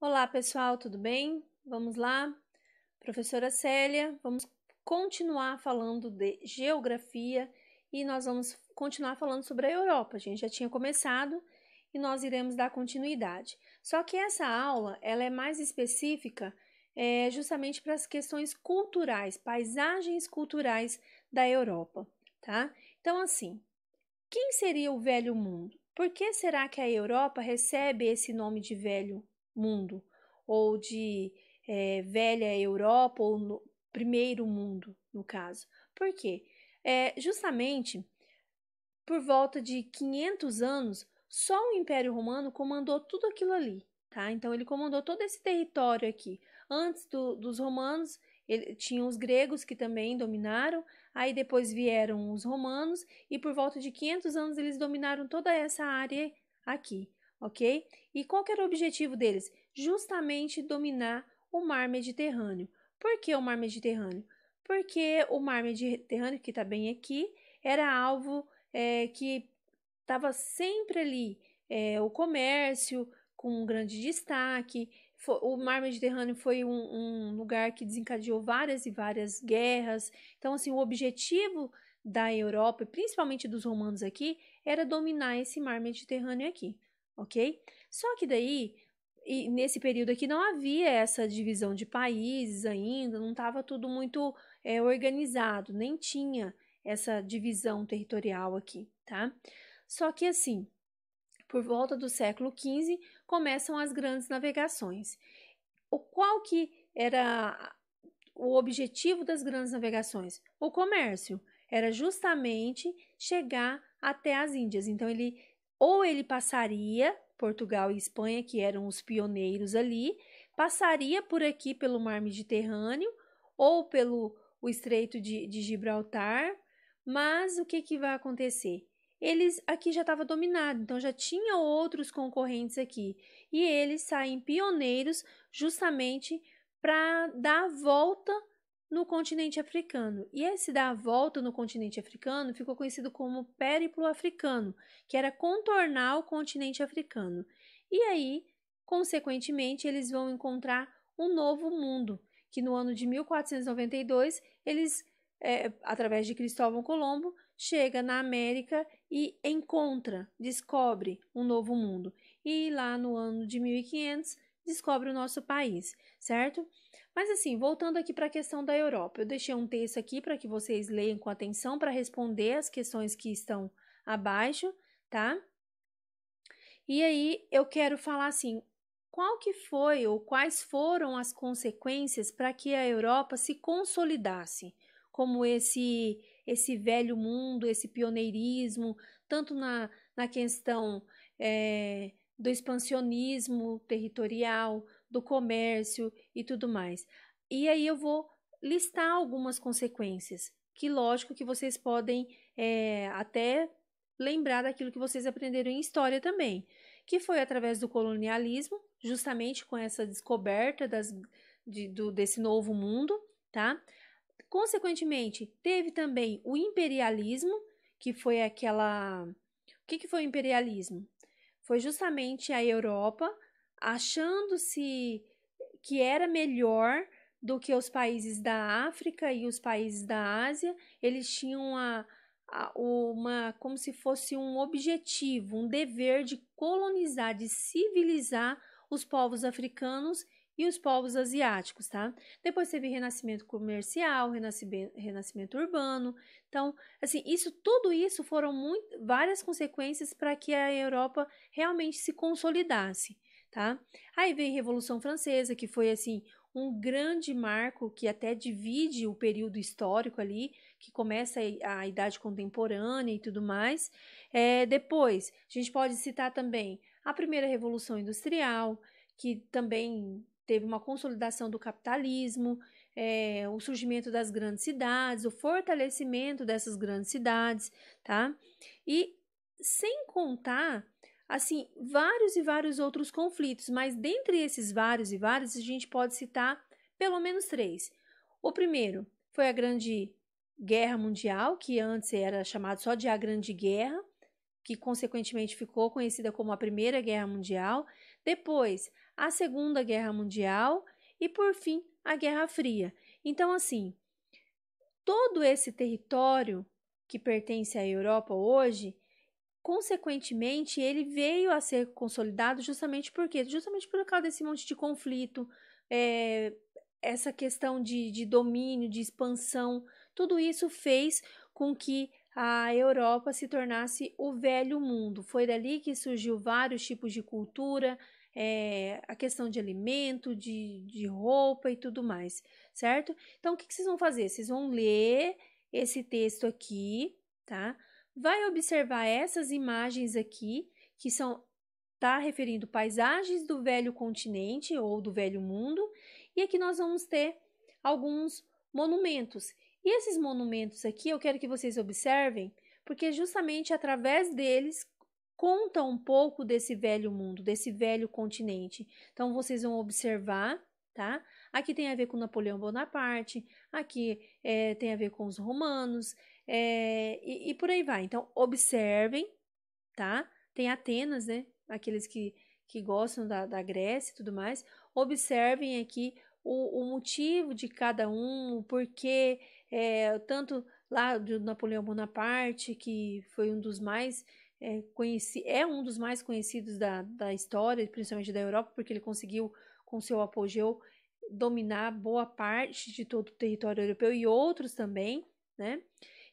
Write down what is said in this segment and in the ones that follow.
Olá, pessoal, tudo bem? Vamos lá, professora Célia, vamos continuar falando de geografia e nós vamos continuar falando sobre a Europa. A gente já tinha começado e nós iremos dar continuidade. Só que essa aula, ela é mais específica, justamente para as questões culturais, paisagens culturais da Europa, tá? Então, assim, quem seria o Velho Mundo? Por que será que a Europa recebe esse nome de Velho Mundo? Ou de Velha Europa, ou Primeiro Mundo, no caso? Por quê? Justamente por volta de 500 anos, só o Império Romano comandou tudo aquilo ali, tá? Então, ele comandou todo esse território aqui. Antes dos romanos, tinham os gregos que também dominaram, aí depois vieram os romanos, e por volta de 500 anos eles dominaram toda essa área aqui, ok? E qual que era o objetivo deles? Justamente dominar o mar Mediterrâneo. Por que o mar Mediterrâneo? Porque o mar Mediterrâneo, que está bem aqui, era alvo que estava sempre ali, o comércio com um grande destaque. O mar Mediterrâneo foi um lugar que desencadeou várias e várias guerras. Então, assim, o objetivo da Europa, principalmente dos romanos aqui, era dominar esse mar Mediterrâneo aqui, ok? Só que daí, e nesse período aqui, não havia essa divisão de países ainda, não estava tudo muito organizado, nem tinha essa divisão territorial aqui, tá? Só que assim, por volta do século XV, começam as grandes navegações. Qual que era o objetivo das grandes navegações? O comércio. Era justamente chegar até as Índias. Então, ele passaria, Portugal e Espanha, que eram os pioneiros ali, passaria por aqui pelo mar Mediterrâneo ou pelo o Estreito de Gibraltar, mas o que vai acontecer? Eles aqui já estava dominado, então já tinha outros concorrentes aqui, e eles saem pioneiros justamente para dar a volta no continente africano. E esse dar a volta no continente africano ficou conhecido como Périplo Africano, que era contornar o continente africano. E aí, consequentemente, eles vão encontrar um novo mundo, que no ano de 1492, eles, através de Cristóvão Colombo, chega na América e descobre um novo mundo. E lá no ano de 1500, descobre o nosso país, certo? Mas assim, voltando aqui para a questão da Europa, eu deixei um texto aqui para que vocês leiam com atenção para responder as questões que estão abaixo, tá? E aí eu quero falar assim, qual que foi ou quais foram as consequências para que a Europa se consolidasse como esse velho mundo, esse pioneirismo, tanto na questão do expansionismo territorial, do comércio e tudo mais. E aí eu vou listar algumas consequências, que lógico que vocês podem até lembrar daquilo que vocês aprenderam em história também, que foi através do colonialismo, justamente com essa descoberta desse novo mundo, tá? Consequentemente, teve também o imperialismo, que foi aquela. O que foi o imperialismo? Foi justamente a Europa achando-se que era melhor do que os países da África e os países da Ásia. Eles tinham como se fosse um objetivo, um dever de colonizar, de civilizar os povos africanos e os povos asiáticos, tá? Depois teve renascimento comercial, renascimento urbano. Então, assim, tudo isso foram várias consequências para que a Europa realmente se consolidasse, tá? Aí veio a Revolução Francesa, que foi assim um grande marco que até divide o período histórico ali, que começa a Idade Contemporânea e tudo mais. Depois, a gente pode citar também a primeira Revolução Industrial, que também teve uma consolidação do capitalismo, o surgimento das grandes cidades, o fortalecimento dessas grandes cidades, tá? E sem contar, assim, vários e vários outros conflitos, mas dentre esses vários e vários, a gente pode citar pelo menos três. O primeiro foi a Grande Guerra Mundial, que antes era chamado só de a Grande Guerra, que consequentemente ficou conhecida como a Primeira Guerra Mundial. depois a Segunda Guerra Mundial e, por fim, a Guerra Fria. Então, assim, todo esse território que pertence à Europa hoje, consequentemente, ele veio a ser consolidado justamente por quê? Justamente por causa desse monte de conflito, essa questão de domínio, de expansão, tudo isso fez com que a Europa se tornasse o velho mundo. Foi dali que surgiu vários tipos de cultura, a questão de alimento, de roupa e tudo mais, certo? Então, o que vocês vão fazer? Vocês vão ler esse texto aqui, tá? Vai observar essas imagens aqui, que tá referindo paisagens do velho continente ou do velho mundo, e aqui nós vamos ter alguns monumentos. E esses monumentos aqui eu quero que vocês observem, porque justamente através deles conta um pouco desse velho mundo, desse velho continente. Então vocês vão observar, tá? Aqui tem a ver com Napoleão Bonaparte, aqui tem a ver com os romanos, e por aí vai. Então observem, tá? Tem Atenas, né? Aqueles que gostam da Grécia e tudo mais. Observem aqui o motivo de cada um, o porquê, tanto lá do Napoleão Bonaparte, que foi um dos mais um dos mais conhecidos da história, principalmente da Europa, porque ele conseguiu, com seu apogeu, dominar boa parte de todo o território europeu e outros também, né?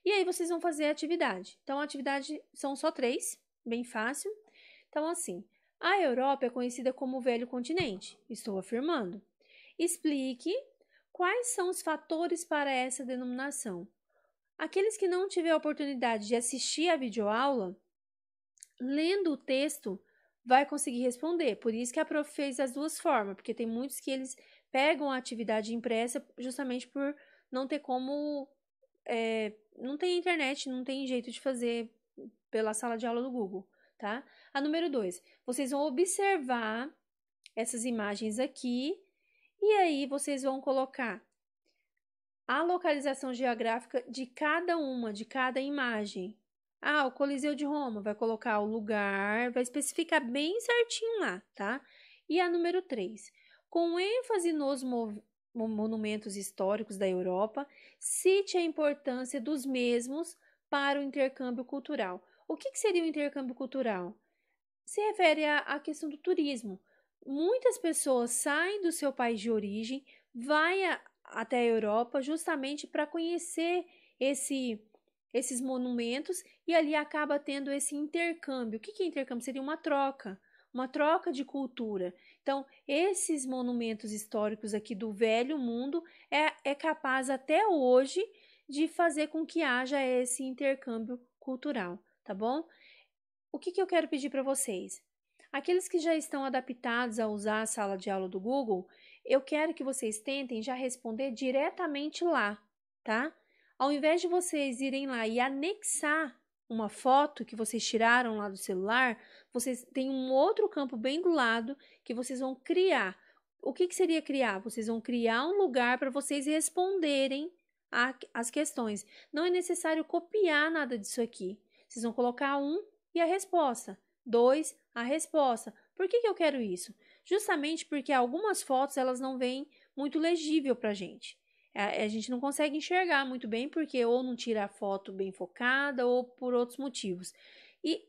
E aí vocês vão fazer a atividade. Então, a atividade são só 3, bem fácil. Então, assim, a Europa é conhecida como o velho continente, estou afirmando. Explique quais são os fatores para essa denominação. Aqueles que não tiverem a oportunidade de assistir a videoaula, lendo o texto, vai conseguir responder. Por isso que a prof fez as duas formas, porque tem muitos que eles pegam a atividade impressa justamente por não ter como... não tem internet, não tem jeito de fazer pela sala de aula do Google, tá? A número 2, vocês vão observar essas imagens aqui e aí vocês vão colocar a localização geográfica de cada imagem. Ah, o Coliseu de Roma, vai colocar o lugar, vai especificar bem certinho lá, tá? E a número 3, com ênfase nos monumentos históricos da Europa, cite a importância dos mesmos para o intercâmbio cultural. O que seria o intercâmbio cultural? Se refere à questão do turismo. Muitas pessoas saem do seu país de origem, até a Europa justamente para conhecer esses monumentos e ali acaba tendo esse intercâmbio. O que é intercâmbio? Seria uma troca de cultura. Então, esses monumentos históricos aqui do velho mundo é capaz até hoje de fazer com que haja esse intercâmbio cultural, tá bom? O que eu quero pedir para vocês? Aqueles que já estão adaptados a usar a sala de aula do Google, eu quero que vocês tentem já responder diretamente lá, tá? Ao invés de vocês irem lá e anexar uma foto que vocês tiraram lá do celular, vocês têm um outro campo bem do lado que vocês vão criar. O que seria criar? Vocês vão criar um lugar para vocês responderem as questões. Não é necessário copiar nada disso aqui. Vocês vão colocar e a resposta. 2, a resposta. Por que eu quero isso? Justamente porque algumas fotos elas não vêm muito legível para a gente. A gente não consegue enxergar muito bem porque ou não tira a foto bem focada ou por outros motivos. E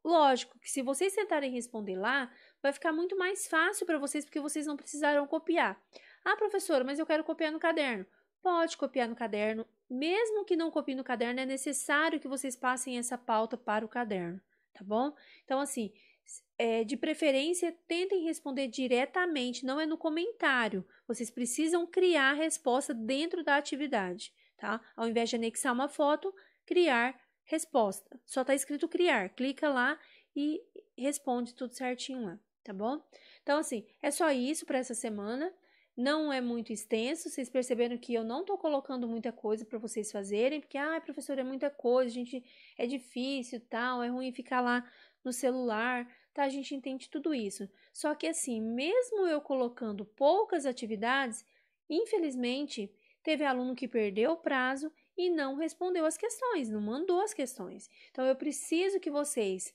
lógico que se vocês tentarem responder lá, vai ficar muito mais fácil para vocês porque vocês não precisarão copiar. Ah, professora, mas eu quero copiar no caderno. Pode copiar no caderno. Mesmo que não copie no caderno, é necessário que vocês passem essa pauta para o caderno, tá bom? Então, assim, de preferência, tentem responder diretamente, não é no comentário. Vocês precisam criar a resposta dentro da atividade, tá? Ao invés de anexar uma foto, criar resposta. Só tá escrito criar. Clica lá e responde tudo certinho lá, tá bom? Então, assim, é só isso para essa semana. Não é muito extenso, vocês perceberam que eu não tô colocando muita coisa para vocês fazerem, porque, professor, é muita coisa, gente, é difícil, tal, é ruim ficar lá no celular, tá? A gente entende tudo isso. Só que assim, mesmo eu colocando poucas atividades, infelizmente, teve aluno que perdeu o prazo e não respondeu as questões, não mandou as questões. Então, eu preciso que vocês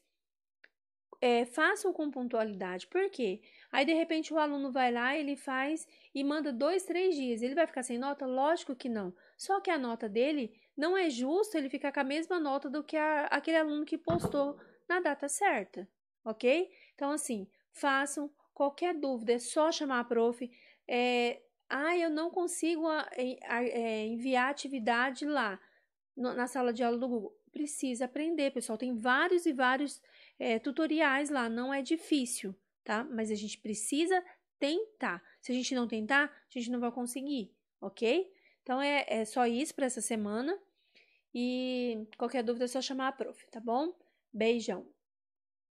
façam com pontualidade. Por quê? Aí, de repente, o aluno vai lá, ele faz e manda 2, 3 dias. Ele vai ficar sem nota? Lógico que não. Só que a nota dele não é justo ele ficar com a mesma nota do que aquele aluno que postou na data certa, ok? Então, assim, façam. Qualquer dúvida, é só chamar a prof. Eu não consigo enviar atividade lá na sala de aula do Google. Precisa aprender, pessoal. Tem vários e vários tutoriais lá. Não é difícil, tá? Mas a gente precisa tentar. Se a gente não tentar, a gente não vai conseguir, ok? Então, é só isso para essa semana. E qualquer dúvida é só chamar a prof, tá bom? Beijão!